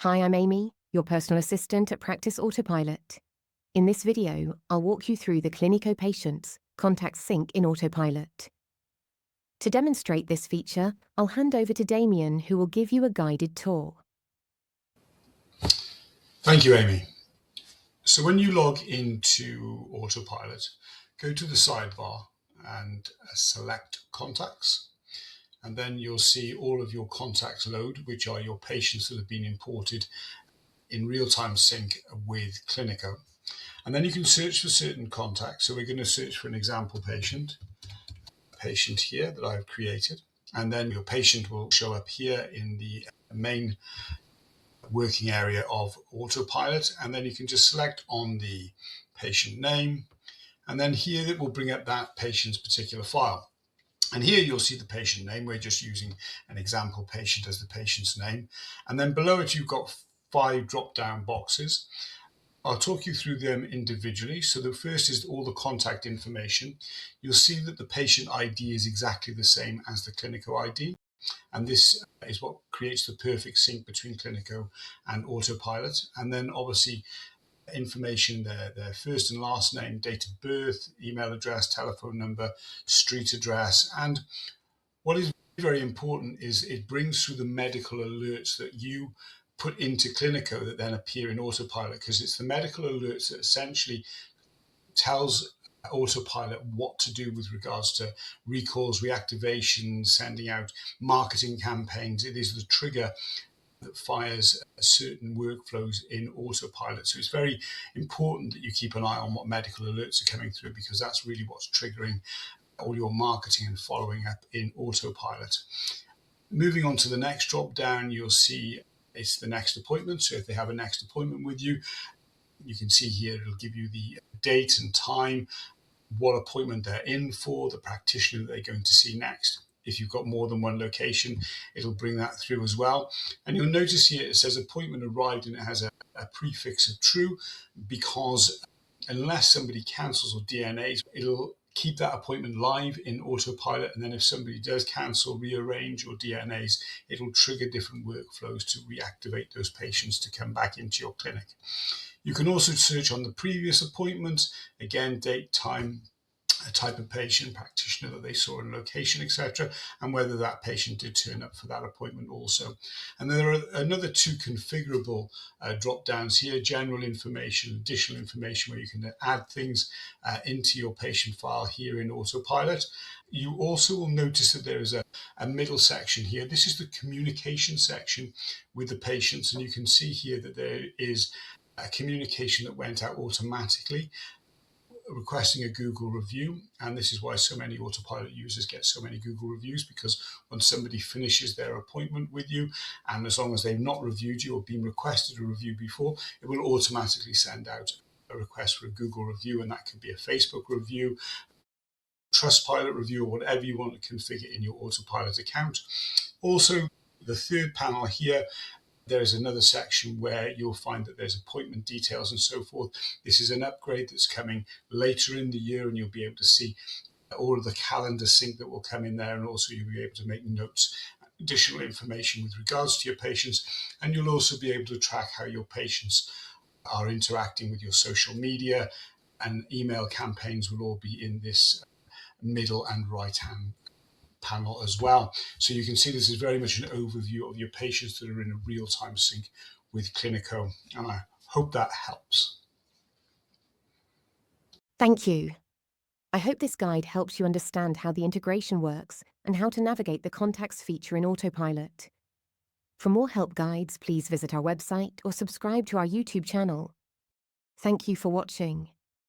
Hi, I'm Amy, your personal assistant at Practice Autopilot. In this video, I'll walk you through the Cliniko patient's contact sync in Autopilot. To demonstrate this feature, I'll hand over to Damien, who will give you a guided tour. Thank you, Amy. So when you log into Autopilot, go to the sidebar and select Contacts. And then you'll see all of your contacts load, which are your patients that have been imported in real-time sync with Cliniko. And then you can search for certain contacts. So we're going to search for an example patient here that I've created. And then your patient will show up here in the main working area of Autopilot. And then you can just select on the patient name. And then here it will bring up that patient's particular file. And here you'll see the patient name. We're just using an example patient as the patient's name. And then below it, you've got 5 drop-down boxes. I'll talk you through them individually. So the first is all the contact information. You'll see that the patient ID is exactly the same as the Cliniko ID. And this is what creates the perfect sync between Cliniko and Autopilot. And then obviously information, their first and last name, date of birth, email address, telephone number, street address. And what is very important is it brings through the medical alerts that you put into Cliniko that then appear in Autopilot, because it's the medical alerts that essentially tells Autopilot what to do with regards to recalls, reactivations, sending out marketing campaigns. It is the trigger that fires certain workflows in Autopilot. So it's very important that you keep an eye on what medical alerts are coming through, because that's really what's triggering all your marketing and following up in Autopilot. Moving on to the next drop down, you'll see it's the next appointment. So if they have a next appointment with you, you can see here it'll give you the date and time, what appointment they're in for, the practitioner that they're going to see next. If you've got more than one location, it'll bring that through as well. And you'll notice here it says appointment arrived, and it has a prefix of true, because unless somebody cancels or DNAs, it'll keep that appointment live in Autopilot. And then if somebody does cancel, rearrange, or DNAs, it'll trigger different workflows to reactivate those patients to come back into your clinic. You can also search on the previous appointment, again, date, time, a type of patient, practitioner that they saw in location, etc., and whether that patient did turn up for that appointment also. And there are another 2 configurable drop downs here: general information, additional information, where you can add things into your patient file here in Autopilot. You also will notice that there is a middle section here. This is the communication section with the patients, and you can see here that there is a communication that went out automatically requesting a Google review. And this is why so many Autopilot users get so many Google reviews, because when somebody finishes their appointment with you, and as long as they've not reviewed you or been requested a review before, it will automatically send out a request for a Google review. And that could be a Facebook review, Trustpilot review, or whatever you want to configure in your Autopilot account. Also, the third panel here, there is another section where you'll find that there's appointment details and so forth. This is an upgrade that's coming later in the year, and you'll be able to see all of the calendar sync that will come in there, and also you'll be able to make notes, additional information with regards to your patients, and you'll also be able to track how your patients are interacting with your social media, and email campaigns will all be in this middle and right-hand panel as well. So you can see this is very much an overview of your patients that are in a real-time sync with Cliniko, and I hope that helps. Thank you. I hope this guide helps you understand how the integration works and how to navigate the contacts feature in Autopilot. For more help guides, please visit our website or subscribe to our YouTube channel. Thank you for watching.